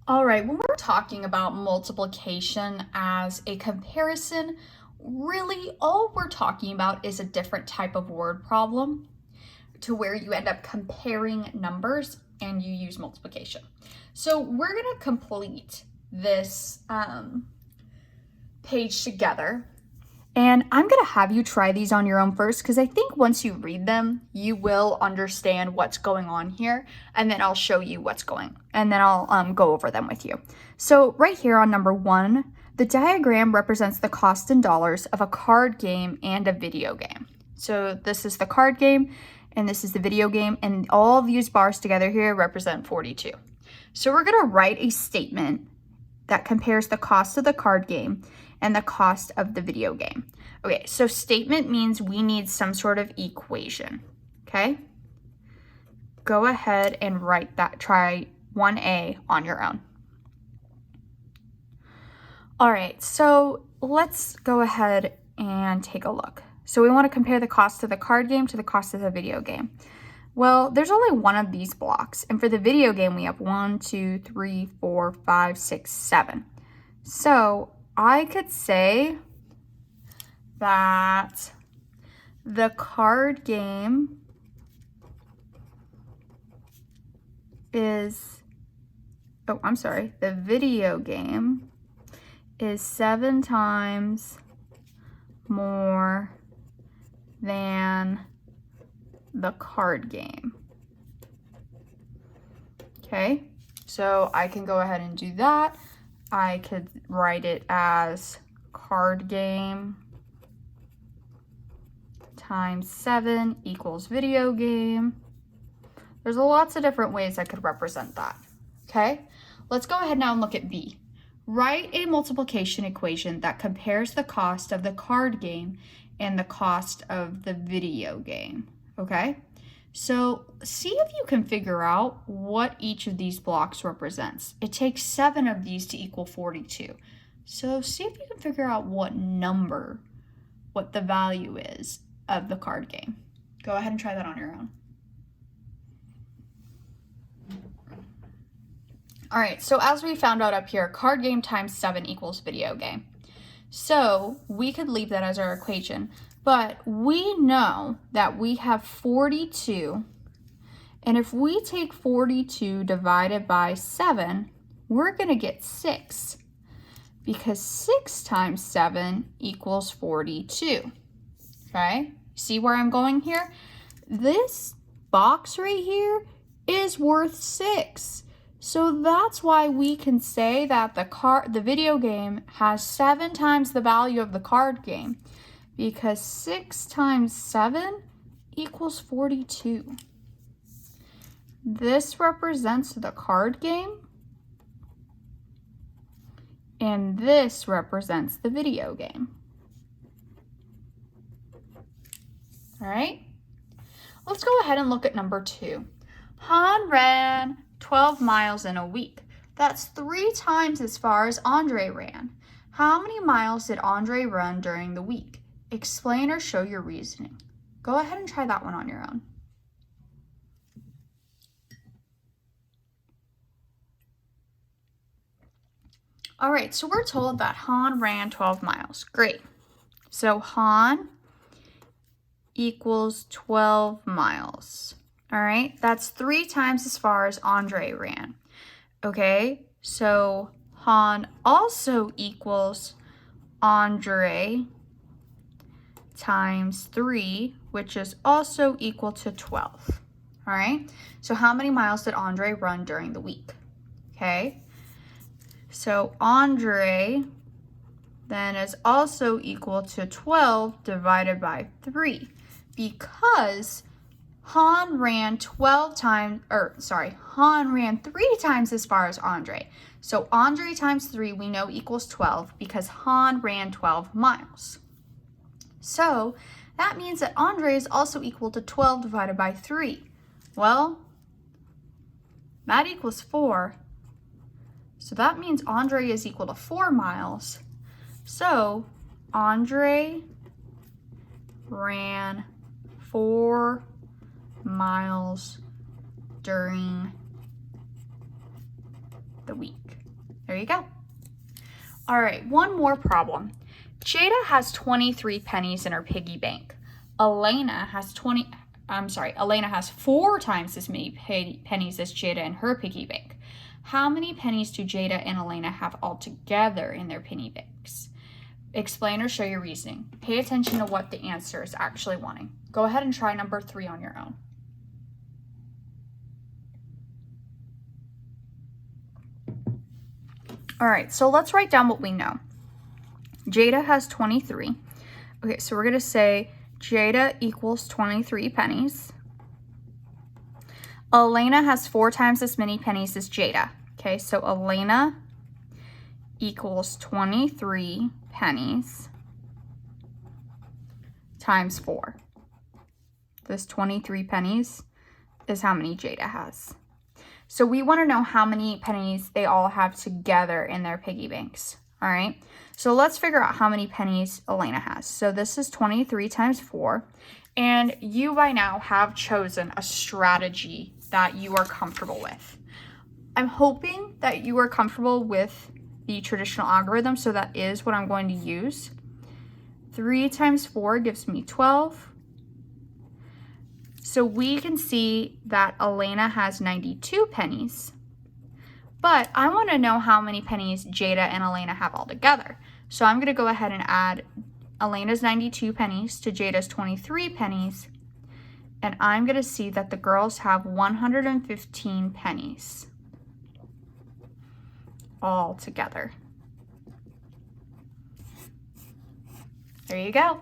All right, when we're talking about multiplication as a comparison, really all we're talking about is a different type of word problem to where you end up comparing numbers and you use multiplication. So we're going to complete this page together. And I'm going to have you try these on your own first because I think once you read them, you will understand what's going on here. And then I'll show you what's going. And then I'll go over them with you. So right here on number 1, the diagram represents the cost in dollars of a card game and a video game. So this is the card game and this is the video game. And all of these bars together here represent 42. So we're going to write a statement that compares the cost of the card game and the cost of the video game. Okay, so statement means we need some sort of equation, okay? Go ahead and write that, try 1A on your own. All right, so let's go ahead and take a look. So we want to compare the cost of the card game to the cost of the video game. Well, there's only one of these blocks, and for the video game, we have 1, 2, 3, 4, 5, 6, 7. So I could say that the card game is, the video game is 7 times more than the card game. Okay, so I can go ahead and do that. I could write it as card game times 7 equals video game. There's lots of different ways I could represent that. Okay, let's go ahead now and look at B. Write a multiplication equation that compares the cost of the card game and the cost of the video game. Okay, so see if you can figure out what each of these blocks represents. It takes 7 of these to equal 42. So see if you can figure out what the value is of the card game. Go ahead and try that on your own. All right, so as we found out up here, card game times 7 equals video game. So we could leave that as our equation, but we know that we have 42, and if we take 42 divided by 7, we're going to get 6, because 6 times 7 equals 42. Okay, see where I'm going here? This box right here is worth 6. So that's why we can say that the video game has 7 times the value of the card game, because 6 times 7 equals 42. This represents the card game, and this represents the video game. All right, let's go ahead and look at number 2. Han ran 12 miles in a week. That's 3 times as far as Andre ran. How many miles did Andre run during the week? Explain or show your reasoning. Go ahead and try that one on your own. All right, so we're told that Han ran 12 miles. Great. So Han equals 12 miles. All right, that's 3 times as far as Andre ran. Okay, so Han also equals Andre times 3, which is also equal to 12. All right, so how many miles did Andre run during the week? Okay, so Andre then is also equal to 12 divided by 3, because Han ran 3 times as far as Andre. So Andre times 3 we know equals 12 because Han ran 12 miles. So that means that Andre is also equal to 12 divided by 3. Well, that equals 4. So that means Andre is equal to 4 miles. So Andre ran 4 miles during the week. There you go. All right, one more problem. Jada has 23 pennies in her piggy bank. Elena has 4 times as many pennies as Jada in her piggy bank. How many pennies do Jada and Elena have altogether in their penny banks? Explain or show your reasoning. Pay attention to what the answer is actually wanting. Go ahead and try number 3 on your own. All right, so let's write down what we know. Jada has 23. Okay, so we're going to say Jada equals 23 pennies. Elena has 4 times as many pennies as Jada. Okay, so Elena equals 23 pennies times 4. This 23 pennies is how many Jada has. So we want to know how many pennies they all have together in their piggy banks. All right, so let's figure out how many pennies Elena has. So this is 23 times 4. And you by now have chosen a strategy that you are comfortable with. I'm hoping that you are comfortable with the traditional algorithm, so that is what I'm going to use. 3 times 4 gives me 12. So we can see that Elena has 92 pennies, but I want to know how many pennies Jada and Elena have all together. So I'm going to go ahead and add Elena's 92 pennies to Jada's 23 pennies, and I'm going to see that the girls have 115 pennies all together. There you go.